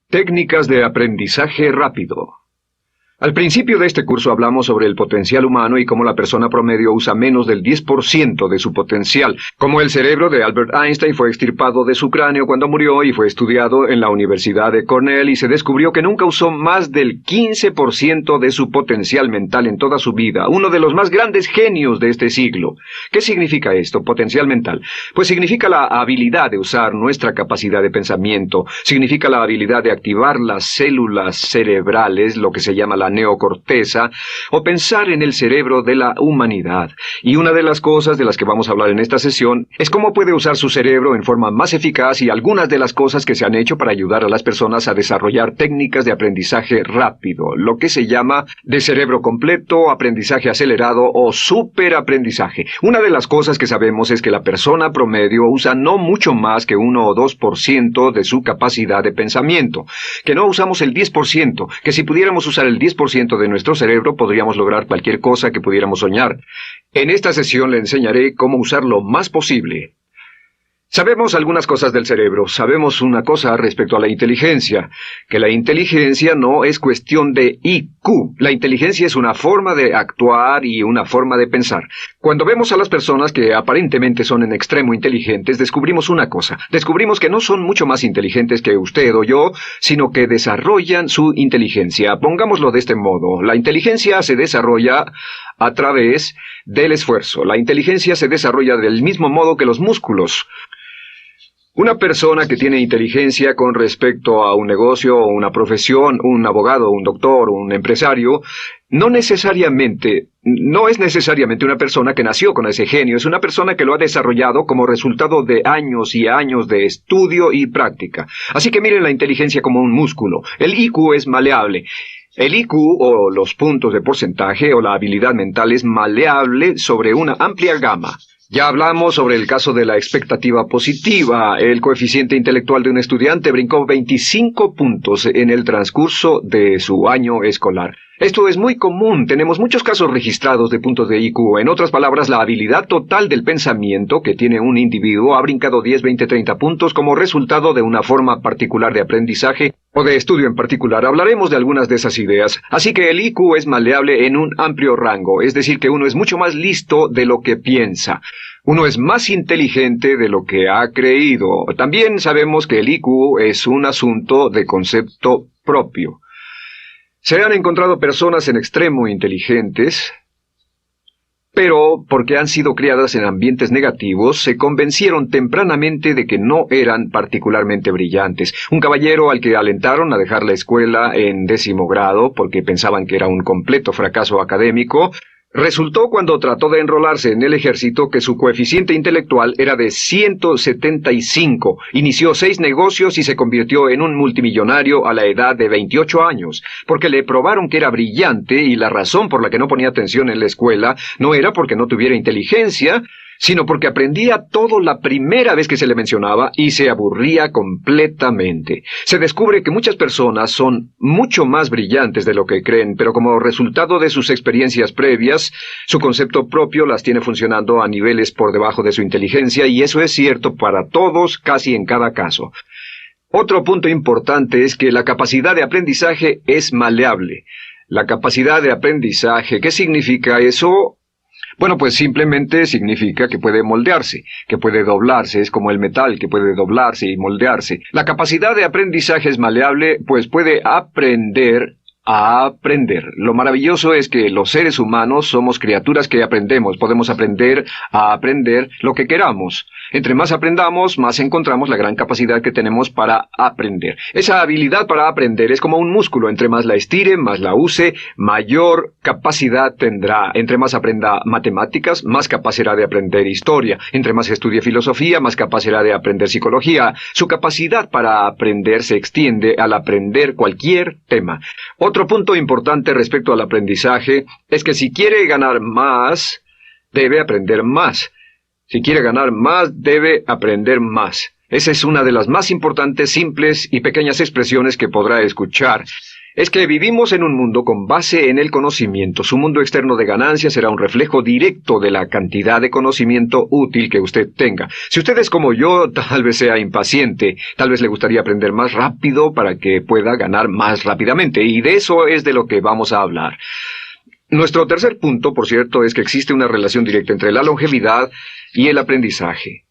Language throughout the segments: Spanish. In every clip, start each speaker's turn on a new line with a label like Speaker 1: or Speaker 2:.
Speaker 1: Técnicas de aprendizaje rápido. Al principio de este curso hablamos sobre el potencial humano y cómo la persona promedio usa menos del 10% de su potencial, cómo el cerebro de Albert Einstein fue extirpado de su cráneo cuando murió y fue estudiado en la Universidad de Cornell y se descubrió que nunca usó más del 15% de su potencial mental en toda su vida, uno de los más grandes genios de este siglo. ¿Qué significa esto, potencial mental? Pues significa la habilidad de usar nuestra capacidad de pensamiento, significa la habilidad de activar las células cerebrales, lo que se llama la neocorteza, o pensar en el cerebro de la humanidad. Y una de las cosas de las que vamos a hablar en esta sesión es cómo puede usar su cerebro en forma más eficaz y algunas de las cosas que se han hecho para ayudar a las personas a desarrollar técnicas de aprendizaje rápido, lo que se llama de cerebro completo, aprendizaje acelerado o superaprendizaje. Una de las cosas que sabemos es que la persona promedio usa no mucho más que 1 o 2% de su capacidad de pensamiento, que no usamos el 10%, que si pudiéramos usar el 10% de nuestro cerebro podríamos lograr cualquier cosa que pudiéramos soñar. En esta sesión le enseñaré cómo usar lo más posible. Sabemos algunas cosas del cerebro. Sabemos una cosa respecto a la inteligencia, que la inteligencia no es cuestión de IQ. La inteligencia es una forma de actuar y una forma de pensar. Cuando vemos a las personas que aparentemente son en extremo inteligentes, descubrimos una cosa. Descubrimos que no son mucho más inteligentes que usted o yo, sino que desarrollan su inteligencia. Pongámoslo de este modo. La inteligencia se desarrolla a través del esfuerzo. La inteligencia se desarrolla del mismo modo que los músculos. Una persona que tiene inteligencia con respecto a un negocio o una profesión, un abogado, un doctor, un empresario, no es necesariamente una persona que nació con ese genio, es una persona que lo ha desarrollado como resultado de años y años de estudio y práctica. Así que miren la inteligencia como un músculo. El IQ es maleable. El IQ, o los puntos de porcentaje, o la habilidad mental es maleable sobre una amplia gama. Ya hablamos sobre el caso de la expectativa positiva. El coeficiente intelectual de un estudiante brincó 25 puntos en el transcurso de su año escolar. Esto es muy común, tenemos muchos casos registrados de puntos de IQ. En otras palabras, la habilidad total del pensamiento que tiene un individuo ha brincado 10, 20, 30 puntos como resultado de una forma particular de aprendizaje o de estudio en particular. Hablaremos de algunas de esas ideas. Así que el IQ es maleable en un amplio rango, es decir, que uno es mucho más listo de lo que piensa. Uno es más inteligente de lo que ha creído. También sabemos que el IQ es un asunto de concepto propio. Se han encontrado personas en extremo inteligentes, pero porque han sido criadas en ambientes negativos, se convencieron tempranamente de que no eran particularmente brillantes. Un caballero al que alentaron a dejar la escuela en 10º grado porque pensaban que era un completo fracaso académico, resultó cuando trató de enrolarse en el ejército que su coeficiente intelectual era de 175. Inició 6 negocios y se convirtió en un multimillonario a la edad de 28 años, porque le probaron que era brillante y la razón por la que no ponía atención en la escuela no era porque no tuviera inteligencia, sino porque aprendía todo la primera vez que se le mencionaba y se aburría completamente. Se descubre que muchas personas son mucho más brillantes de lo que creen, pero como resultado de sus experiencias previas, su concepto propio las tiene funcionando a niveles por debajo de su inteligencia, y eso es cierto para todos, casi en cada caso. Otro punto importante es que la capacidad de aprendizaje es maleable. La capacidad de aprendizaje, ¿qué significa eso? Bueno, pues simplemente significa que puede moldearse, que puede doblarse, es como el metal que puede doblarse y moldearse. La capacidad de aprendizaje es maleable, pues puede aprender a aprender. Lo maravilloso es que los seres humanos somos criaturas que aprendemos. Podemos aprender a aprender lo que queramos. Entre más aprendamos, más encontramos la gran capacidad que tenemos para aprender. Esa habilidad para aprender es como un músculo. Entre más la estire, más la use, mayor capacidad tendrá. Entre más aprenda matemáticas, más capaz será de aprender historia. Entre más estudie filosofía, más capaz será de aprender psicología. Su capacidad para aprender se extiende al aprender cualquier tema. Otro punto importante respecto al aprendizaje es que si quiere ganar más, debe aprender más. Si quiere ganar más, debe aprender más. Esa es una de las más importantes, simples y pequeñas expresiones que podrá escuchar. Es que vivimos en un mundo con base en el conocimiento. Su mundo externo de ganancia será un reflejo directo de la cantidad de conocimiento útil que usted tenga. Si usted es como yo, tal vez sea impaciente, tal vez le gustaría aprender más rápido para que pueda ganar más rápidamente, y de eso es de lo que vamos a hablar. Nuestro tercer punto, por cierto, es que existe una relación directa entre la longevidad y el aprendizaje.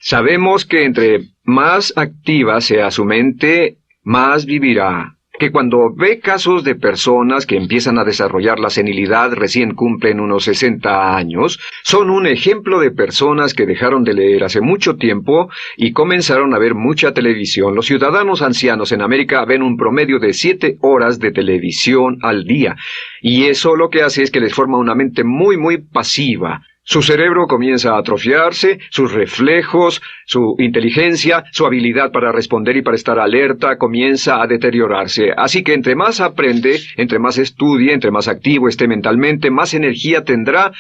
Speaker 1: Sabemos que entre más activa sea su mente, más vivirá. Que cuando ve casos de personas que empiezan a desarrollar la senilidad recién cumplen unos 60 años, son un ejemplo de personas que dejaron de leer hace mucho tiempo y comenzaron a ver mucha televisión. Los ciudadanos ancianos en América ven un promedio de 7 horas de televisión al día, y eso lo que hace es que les forma una mente muy pasiva. Su cerebro comienza a atrofiarse, sus reflejos, su inteligencia, su habilidad para responder y para estar alerta comienza a deteriorarse. Así que entre más aprende, entre más estudie, entre más activo esté mentalmente, más energía tendrá,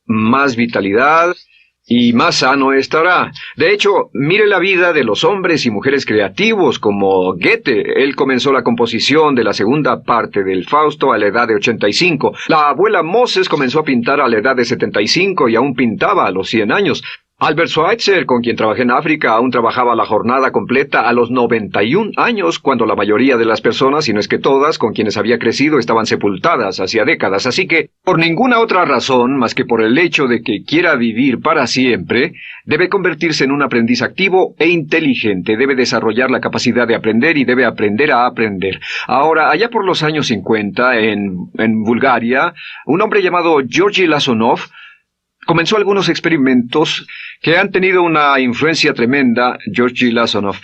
Speaker 1: más vitalidad y más sano estará. De hecho, mire la vida de los hombres y mujeres creativos como Goethe. Él comenzó la composición de la segunda parte del Fausto a la edad de 85. La abuela Moses comenzó a pintar a la edad de 75 y aún pintaba a los 100 años. Albert Schweitzer, con quien trabajé en África, aún trabajaba la jornada completa a los 91 años, cuando la mayoría de las personas, si no es que todas, con quienes había crecido, estaban sepultadas hacía décadas. Así que, por ninguna otra razón, más que por el hecho de que quiera vivir para siempre, debe convertirse en un aprendiz activo e inteligente, debe desarrollar la capacidad de aprender y debe aprender a aprender. Ahora, allá por los años 50, en Bulgaria, un hombre llamado Georgy Lasonov comenzó algunos experimentos que han tenido una influencia tremenda, Georgy Lasonov,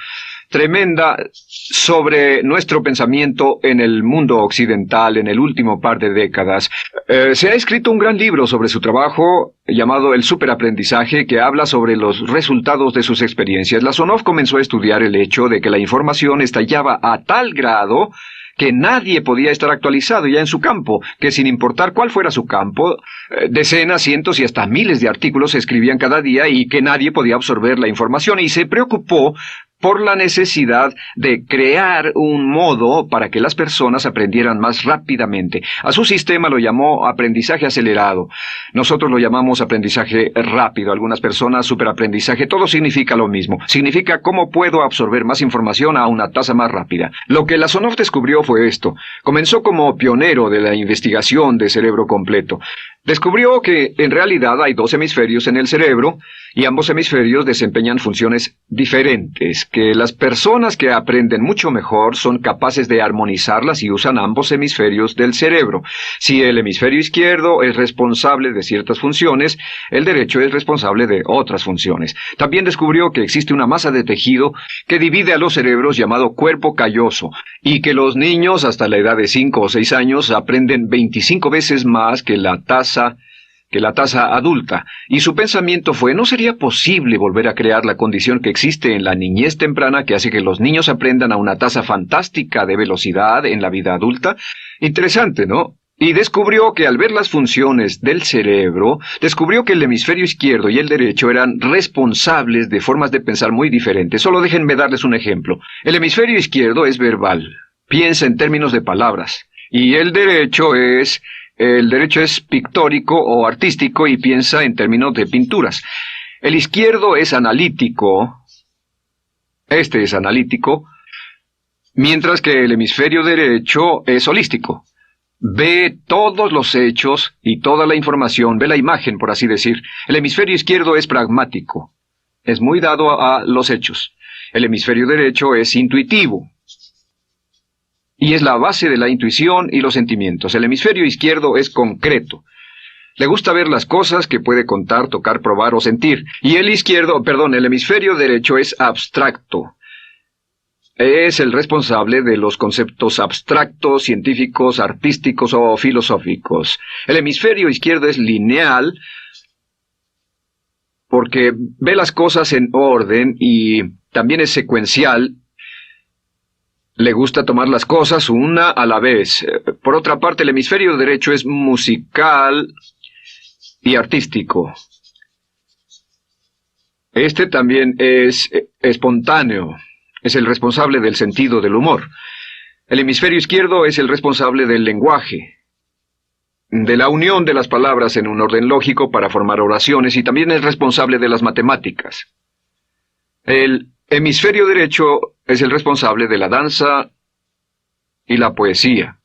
Speaker 1: tremenda sobre nuestro pensamiento en el mundo occidental en el último par de décadas. Se ha escrito un gran libro sobre su trabajo llamado El Superaprendizaje, que habla sobre los resultados de sus experiencias. Lasonov comenzó a estudiar el hecho de que la información estallaba a tal grado que nadie podía estar actualizado ya en su campo, que sin importar cuál fuera su campo, decenas, cientos y hasta miles de artículos se escribían cada día y que nadie podía absorber la información, y se preocupó por la necesidad de crear un modo para que las personas aprendieran más rápidamente. A su sistema lo llamó aprendizaje acelerado. Nosotros lo llamamos aprendizaje rápido. Algunas personas superaprendizaje. Todo significa lo mismo. Significa cómo puedo absorber más información a una tasa más rápida. Lo que Lasonov descubrió fue esto. Comenzó como pionero de la investigación de cerebro completo. Descubrió que en realidad hay 2 hemisferios en el cerebro y ambos hemisferios desempeñan funciones diferentes, que las personas que aprenden mucho mejor son capaces de armonizarlas y usan ambos hemisferios del cerebro. Si el hemisferio izquierdo es responsable de ciertas funciones, el derecho es responsable de otras funciones. También descubrió que existe una masa de tejido que divide a los cerebros llamado cuerpo calloso, y que los niños hasta la edad de 5 o 6 años aprenden 25 veces más que la tasa adulta, y su pensamiento fue: ¿no sería posible volver a crear la condición que existe en la niñez temprana que hace que los niños aprendan a una tasa fantástica de velocidad en la vida adulta? Interesante, ¿no? Y descubrió que al ver las funciones del cerebro, descubrió que el hemisferio izquierdo y el derecho eran responsables de formas de pensar muy diferentes. Solo déjenme darles un ejemplo. El hemisferio izquierdo es verbal, piensa en términos de palabras, y el derecho es pictórico o artístico y piensa en términos de pinturas. El izquierdo es analítico, este es analítico, mientras que el hemisferio derecho es holístico. Ve todos los hechos y toda la información, ve la imagen, por así decir. El hemisferio izquierdo es pragmático, es muy dado a los hechos. El hemisferio derecho es intuitivo, y es la base de la intuición y los sentimientos. El hemisferio izquierdo es concreto. Le gusta ver las cosas que puede contar, tocar, probar o sentir. Y el hemisferio derecho es abstracto. Es el responsable de los conceptos abstractos, científicos, artísticos o filosóficos. El hemisferio izquierdo es lineal porque ve las cosas en orden y también es secuencial. Le gusta tomar las cosas una a la vez. Por otra parte, el hemisferio derecho es musical y artístico. Este también es espontáneo. Es el responsable del sentido del humor. El hemisferio izquierdo es el responsable del lenguaje, de la unión de las palabras en un orden lógico para formar oraciones, y también es responsable de las matemáticas. El hemisferio derecho es el responsable de la danza y la poesía.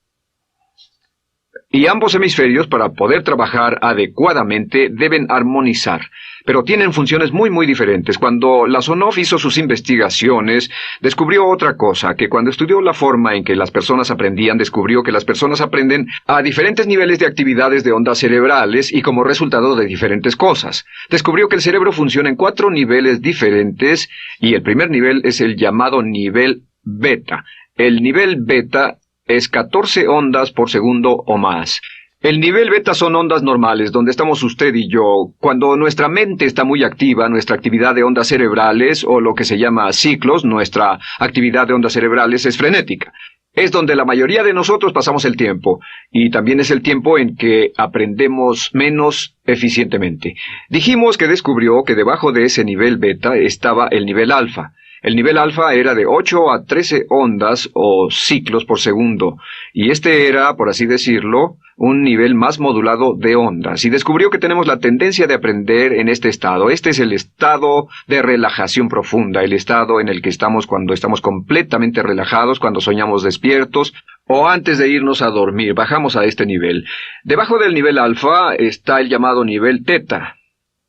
Speaker 1: Y ambos hemisferios, para poder trabajar adecuadamente, deben armonizar, pero tienen funciones muy diferentes. Cuando Lasonov hizo sus investigaciones, descubrió otra cosa, que cuando estudió la forma en que las personas aprendían, descubrió que las personas aprenden a diferentes niveles de actividades de ondas cerebrales y como resultado de diferentes cosas. Descubrió que el cerebro funciona en 4 niveles diferentes, y el primer nivel es el llamado nivel beta. El nivel beta es 14 ondas por segundo o más. El nivel beta son ondas normales, donde estamos usted y yo. Cuando nuestra mente está muy activa, nuestra actividad de ondas cerebrales, o lo que se llama ciclos, nuestra actividad de ondas cerebrales es frenética. Es donde la mayoría de nosotros pasamos el tiempo, y también es el tiempo en que aprendemos menos eficientemente. Dijimos que descubrió que debajo de ese nivel beta estaba el nivel alfa. El nivel alfa era de 8 a 13 ondas o ciclos por segundo, y este era, por así decirlo, un nivel más modulado de ondas, y descubrió que tenemos la tendencia de aprender en este estado. Este es el estado de relajación profunda, el estado en el que estamos cuando estamos completamente relajados, cuando soñamos despiertos, o antes de irnos a dormir. Bajamos a este nivel. Debajo del nivel alfa está el llamado nivel teta.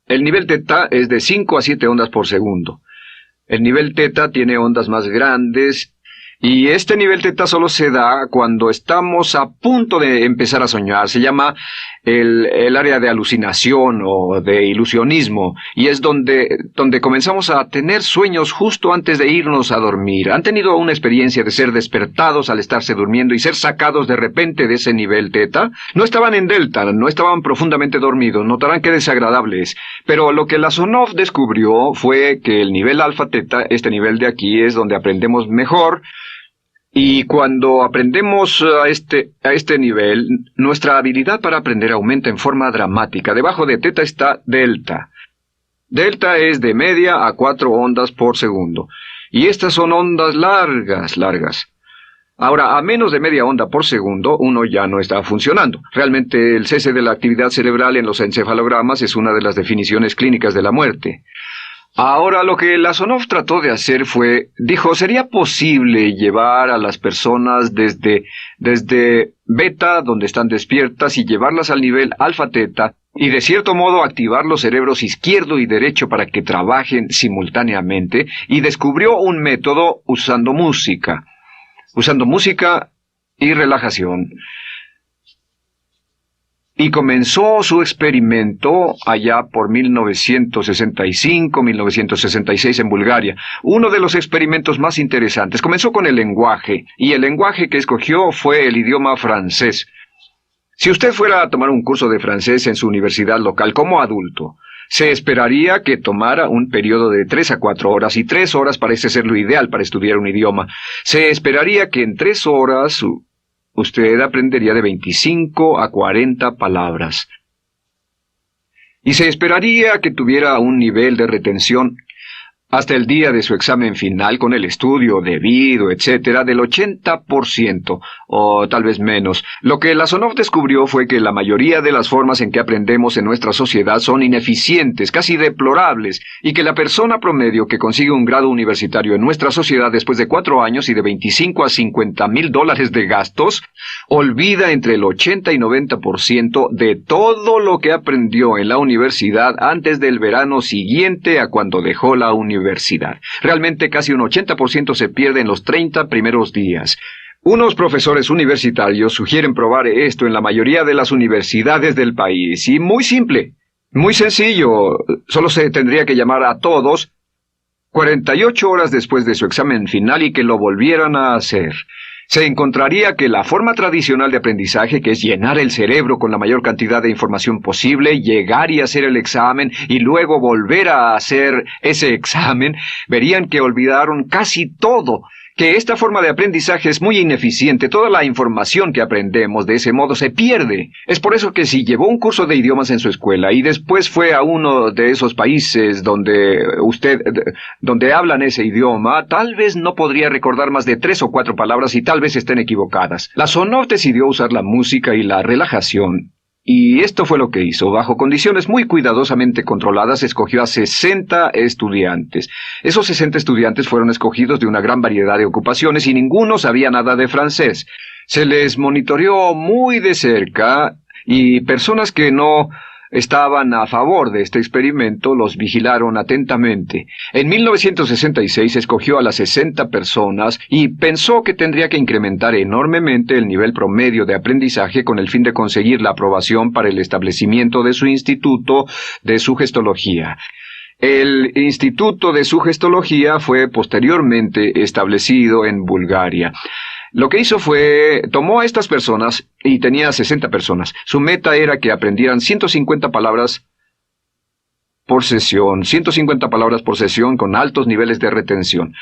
Speaker 1: El nivel teta es de 5 a 7 ondas por segundo. El nivel teta tiene ondas más grandes, y este nivel teta solo se da cuando estamos a punto de empezar a soñar. Se llama el área de alucinación o de ilusionismo, y es donde comenzamos a tener sueños justo antes de irnos a dormir. ¿Han tenido una experiencia de ser despertados al estarse durmiendo y ser sacados de repente de ese nivel teta? No estaban en delta, no estaban profundamente dormidos, notarán qué desagradable es. Pero lo que Lasonov descubrió fue que el nivel alfa teta, este nivel de aquí, es donde aprendemos mejor. Y cuando aprendemos a este nivel, nuestra habilidad para aprender aumenta en forma dramática. Debajo de teta está delta. Delta es de media a 4 ondas por segundo. Y estas son ondas largas. Ahora, a menos de media onda por segundo, uno ya no está funcionando. Realmente, el cese de la actividad cerebral en los encefalogramas es una de las definiciones clínicas de la muerte. Ahora, lo que Lasonov trató de hacer dijo, ¿sería posible llevar a las personas desde beta, donde están despiertas, y llevarlas al nivel alfa-teta, y de cierto modo activar los cerebros izquierdo y derecho para que trabajen simultáneamente? Y descubrió un método usando música y relajación. Y comenzó su experimento allá por 1965, 1966 en Bulgaria. Uno de los experimentos más interesantes. Comenzó con el lenguaje, y el lenguaje que escogió fue el idioma francés. Si usted fuera a tomar un curso de francés en su universidad local como adulto, se esperaría que tomara un periodo de 3 a 4 horas, y 3 horas parece ser lo ideal para estudiar un idioma. Se esperaría que en 3 horas usted aprendería de 25 a 40 palabras. Y se esperaría que tuviera un nivel de retención hasta el día de su examen final, con el estudio debido, etcétera, del 80%, o tal vez menos. Lo que Lasonov descubrió fue que la mayoría de las formas en que aprendemos en nuestra sociedad son ineficientes, casi deplorables, y que la persona promedio que consigue un grado universitario en nuestra sociedad después de 4 años y de 25 a 50 mil dólares de gastos, olvida entre el 80 y 90% de todo lo que aprendió en la universidad antes del verano siguiente a cuando dejó la universidad. Realmente casi un 80% se pierde en los 30 primeros días. Unos profesores universitarios sugieren probar esto en la mayoría de las universidades del país. Y muy simple, muy sencillo. Solo se tendría que llamar a todos 48 horas después de su examen final y que lo volvieran a hacer. Se encontraría que la forma tradicional de aprendizaje, que es llenar el cerebro con la mayor cantidad de información posible, llegar y hacer el examen y luego volver a hacer ese examen, verían que olvidaron casi todo, que esta forma de aprendizaje es muy ineficiente. Toda la información que aprendemos de ese modo se pierde. Es por eso que si llevó un curso de idiomas en su escuela y después fue a uno de esos países donde hablan ese idioma, tal vez no podría recordar más de 3 o 4 palabras y tal vez estén equivocadas. La Sonov decidió usar la música y la relajación. Y esto fue lo que hizo. Bajo condiciones muy cuidadosamente controladas, escogió a 60 estudiantes. Esos 60 estudiantes fueron escogidos de una gran variedad de ocupaciones y ninguno sabía nada de francés. Se les monitoreó muy de cerca y personas que no estaban a favor de este experimento los vigilaron atentamente. En 1966 escogió a las 60 personas y pensó que tendría que incrementar enormemente el nivel promedio de aprendizaje con el fin de conseguir la aprobación para el establecimiento de su Instituto de Sugestología. El Instituto de Sugestología fue posteriormente establecido en Bulgaria. Lo que hizo fue, tomó a estas personas, y tenía 60 personas. Su meta era que aprendieran 150 palabras por sesión, 150 palabras por sesión con altos niveles de retención.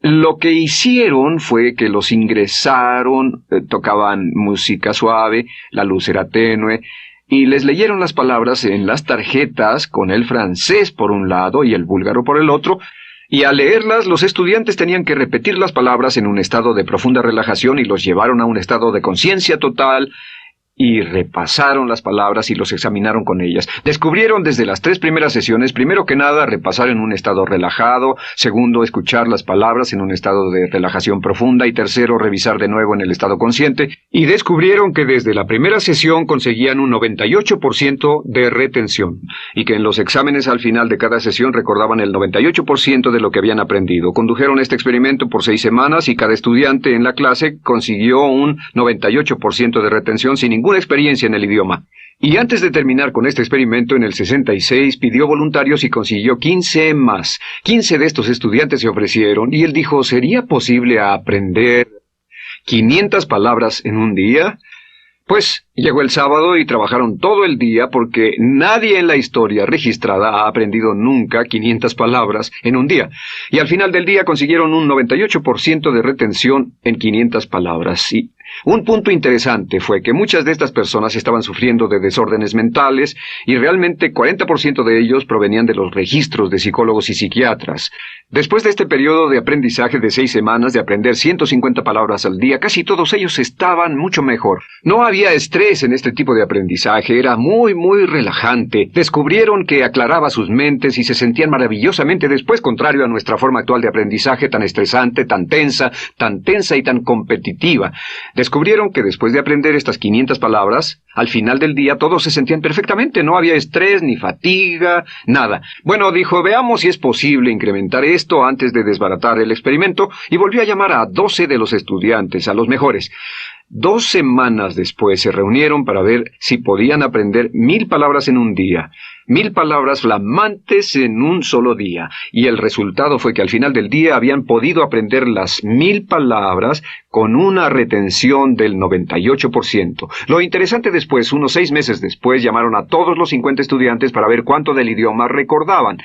Speaker 1: Lo que hicieron fue que los ingresaron, tocaban música suave, la luz era tenue, y les leyeron las palabras en las tarjetas con el francés por un lado y el búlgaro por el otro, y al leerlas, los estudiantes tenían que repetir las palabras en un estado de profunda relajación y los llevaron a un estado de conciencia total y repasaron las palabras y los examinaron con ellas. Descubrieron desde las 3 primeras sesiones, primero que nada, repasar en un estado relajado, segundo, escuchar las palabras en un estado de relajación profunda y tercero, revisar de nuevo en el estado consciente, y descubrieron que desde la primera sesión conseguían un 98% de retención y que en los exámenes al final de cada sesión recordaban el 98% de lo que habían aprendido. Condujeron este experimento por 6 semanas y cada estudiante en la clase consiguió un 98% de retención sin ninguna experiencia en el idioma. Y antes de terminar con este experimento, en el 66 pidió voluntarios y consiguió 15 más. 15 de estos estudiantes se ofrecieron y él dijo, ¿sería posible aprender 500 palabras en un día? Pues llegó el sábado y trabajaron todo el día porque nadie en la historia registrada ha aprendido nunca 500 palabras en un día. Y al final del día consiguieron un 98% de retención en 500 palabras. Y un punto interesante fue que muchas de estas personas estaban sufriendo de desórdenes mentales y realmente 40% de ellos provenían de los registros de psicólogos y psiquiatras. Después de este periodo de aprendizaje de 6 semanas de aprender 150 palabras al día, casi todos ellos estaban mucho mejor. No había estrés en este tipo de aprendizaje, era muy relajante. Descubrieron que aclaraba sus mentes y se sentían maravillosamente después, contrario a nuestra forma actual de aprendizaje tan estresante, tan tensa y tan competitiva. Descubrieron que después de aprender estas 500 palabras, al final del día todos se sentían perfectamente, no había estrés ni fatiga, nada. Bueno, dijo, veamos si es posible incrementar esto antes de desbaratar el experimento, y volvió a llamar a 12 de los estudiantes, a los mejores. 2 semanas después se reunieron para ver si podían aprender 1000 palabras en un día. 1000 palabras flamantes en un solo día. Y el resultado fue que al final del día habían podido aprender las 1000 palabras con una retención del 98%. Lo interesante después, unos 6 meses después, llamaron a todos los 50 estudiantes para ver cuánto del idioma recordaban.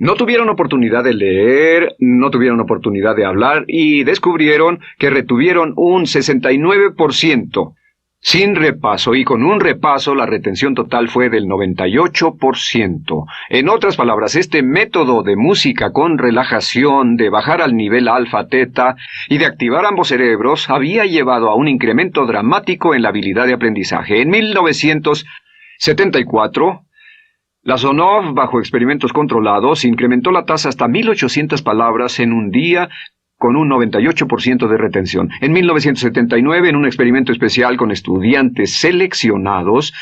Speaker 1: No tuvieron oportunidad de leer, no tuvieron oportunidad de hablar y descubrieron que retuvieron un 69%. Sin repaso, y con un repaso la retención total fue del 98%. En otras palabras, este método de música con relajación, de bajar al nivel alfa-teta y de activar ambos cerebros había llevado a un incremento dramático en la habilidad de aprendizaje. En 1974... la Sonov, bajo experimentos controlados, incrementó la tasa hasta 1800 palabras en un día con un 98% de retención. En 1979, en un experimento especial con estudiantes seleccionados,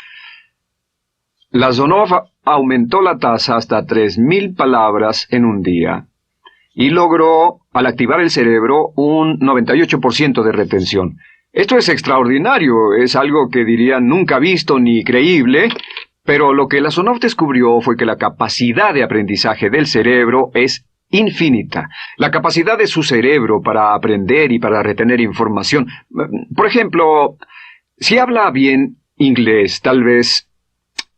Speaker 1: la Sonov aumentó la tasa hasta 3000 palabras en un día y logró, al activar el cerebro, un 98% de retención. Esto es extraordinario, es algo que dirían nunca visto ni creíble. Pero lo que la Sonov descubrió fue que la capacidad de aprendizaje del cerebro es infinita. La capacidad de su cerebro para aprender y para retener información. Por ejemplo, si habla bien inglés, tal vez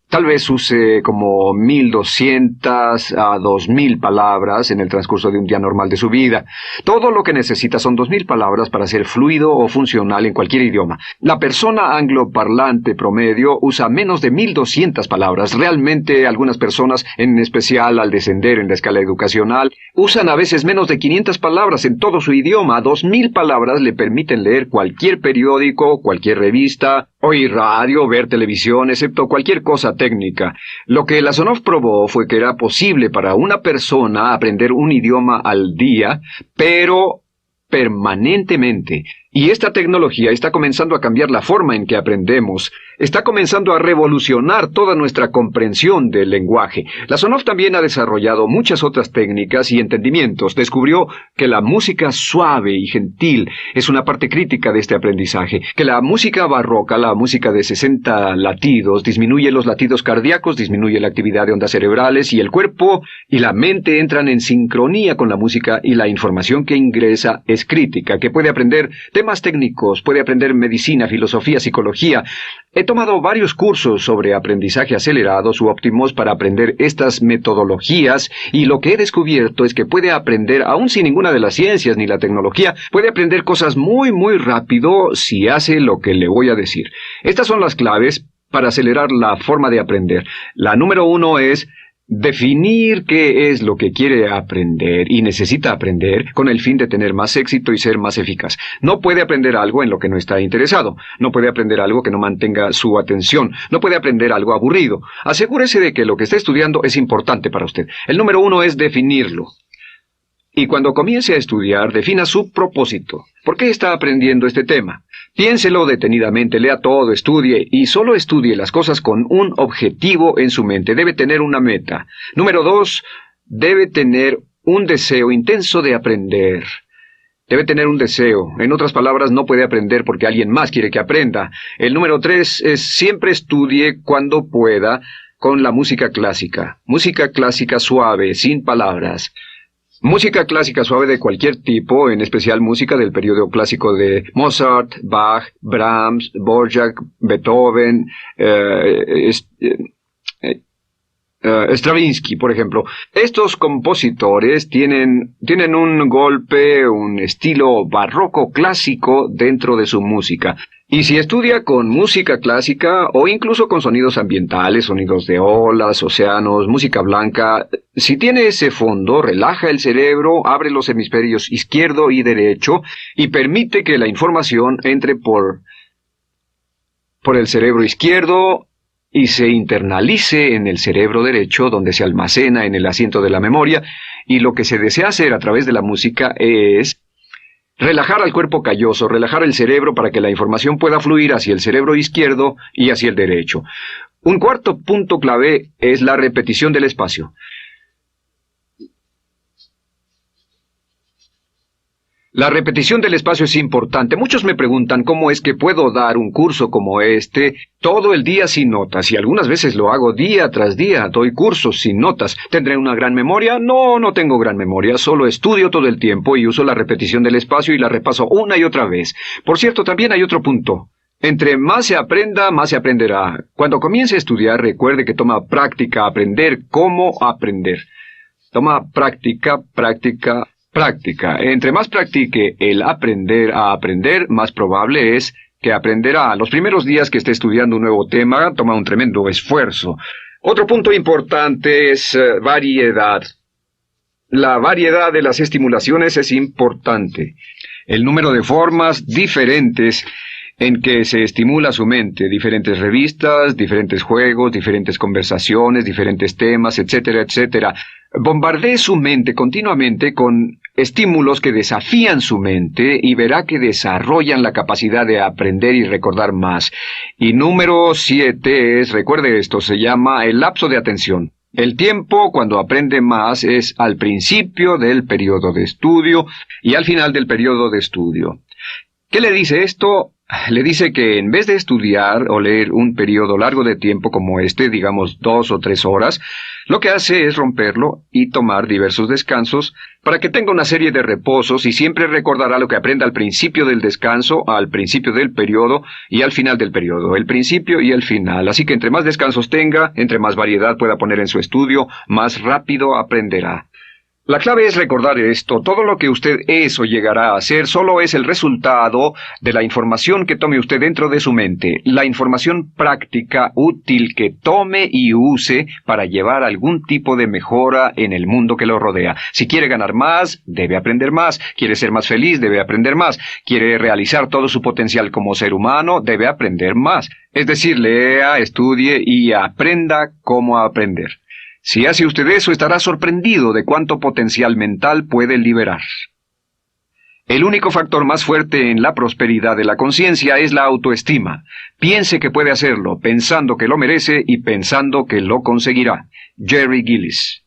Speaker 1: Tal vez use como 1,200 a 2,000 palabras en el transcurso de un día normal de su vida. Todo lo que necesita son 2,000 palabras para ser fluido o funcional en cualquier idioma. La persona angloparlante promedio usa menos de 1,200 palabras. Realmente algunas personas, en especial al descender en la escala educacional, usan a veces menos de 500 palabras en todo su idioma. 2,000 palabras le permiten leer cualquier periódico, cualquier revista, oír radio, ver televisión, excepto cualquier cosa técnica. Lo que Lasonov probó fue que era posible para una persona aprender un idioma al día, pero permanentemente. Y esta tecnología está comenzando a cambiar la forma en que aprendemos. Está comenzando a revolucionar toda nuestra comprensión del lenguaje. Lasonov también ha desarrollado muchas otras técnicas y entendimientos. Descubrió que la música suave y gentil es una parte crítica de este aprendizaje. Que la música barroca, la música de 60 latidos, disminuye los latidos cardíacos, disminuye la actividad de ondas cerebrales y el cuerpo y la mente entran en sincronía con la música y la información que ingresa es crítica, que puede aprender temas técnicos, puede aprender medicina, filosofía, psicología. He tomado varios cursos sobre aprendizaje acelerado u óptimos para aprender estas metodologías y lo que he descubierto es que puede aprender, aún sin ninguna de las ciencias ni la tecnología, puede aprender cosas muy rápido si hace lo que le voy a decir. Estas son las claves para acelerar la forma de aprender. La número 1 es definir qué es lo que quiere aprender y necesita aprender con el fin de tener más éxito y ser más eficaz. No puede aprender algo en lo que no está interesado. No puede aprender algo que no mantenga su atención. No puede aprender algo aburrido. Asegúrese de que lo que está estudiando es importante para usted. El número 1 es definirlo. Y cuando comience a estudiar, defina su propósito. ¿Por qué está aprendiendo este tema? Piénselo detenidamente, lea todo, estudie y solo estudie las cosas con un objetivo en su mente. Debe tener una meta. Número 2, debe tener un deseo intenso de aprender. Debe tener un deseo. En otras palabras, no puede aprender porque alguien más quiere que aprenda. El número 3 es siempre estudie cuando pueda con la música clásica. Música clásica suave, sin palabras. Música clásica suave de cualquier tipo, en especial música del periodo clásico de Mozart, Bach, Brahms, Dvorak, Beethoven, Stravinsky, por ejemplo. Estos compositores tienen un golpe, un estilo barroco clásico dentro de su música. Y si estudia con música clásica o incluso con sonidos ambientales, sonidos de olas, océanos, música blanca, si tiene ese fondo, relaja el cerebro, abre los hemisferios izquierdo y derecho y permite que la información entre por el cerebro izquierdo y se internalice en el cerebro derecho, donde se almacena en el asiento de la memoria, y lo que se desea hacer a través de la música es relajar al cuerpo calloso, relajar el cerebro para que la información pueda fluir hacia el cerebro izquierdo y hacia el derecho. Un cuarto punto clave es la repetición del espacio. La repetición del espacio es importante. Muchos me preguntan cómo es que puedo dar un curso como este todo el día sin notas, y algunas veces lo hago día tras día, doy cursos sin notas. ¿Tendré una gran memoria? No tengo gran memoria, solo estudio todo el tiempo y uso la repetición del espacio y la repaso una y otra vez. Por cierto, también hay otro punto. Entre más se aprenda, más se aprenderá. Cuando comience a estudiar, recuerde que toma práctica aprender cómo aprender. Toma práctica. Entre más practique el aprender a aprender, más probable es que aprenderá. Los primeros días que esté estudiando un nuevo tema, toma un tremendo esfuerzo. Otro punto importante es variedad. La variedad de las estimulaciones es importante. El número de formas diferentes en que se estimula su mente, diferentes revistas, diferentes juegos, diferentes conversaciones, diferentes temas, etcétera, etcétera. Bombardee su mente continuamente con estímulos que desafían su mente y verá que desarrollan la capacidad de aprender y recordar más. Y número 7 es, recuerde esto, se llama el lapso de atención. El tiempo cuando aprende más es al principio del periodo de estudio y al final del periodo de estudio. ¿Qué le dice esto? Le dice que en vez de estudiar o leer un periodo largo de tiempo como este, digamos 2 o 3 horas, lo que hace es romperlo y tomar diversos descansos para que tenga una serie de reposos y siempre recordará lo que aprenda al principio del descanso, al principio del periodo y al final del periodo, el principio y el final. Así que entre más descansos tenga, entre más variedad pueda poner en su estudio, más rápido aprenderá. La clave es recordar esto: todo lo que usted es o llegará a ser solo es el resultado de la información que tome usted dentro de su mente, la información práctica, útil que tome y use para llevar algún tipo de mejora en el mundo que lo rodea. Si quiere ganar más, debe aprender más. Quiere ser más feliz, debe aprender más. Quiere realizar todo su potencial como ser humano, debe aprender más. Es decir, lea, estudie y aprenda cómo aprender. Si hace usted eso, estará sorprendido de cuánto potencial mental puede liberar. El único factor más fuerte en la prosperidad de la conciencia es la autoestima. Piense que puede hacerlo, pensando que lo merece y pensando que lo conseguirá. Jerry Gillis.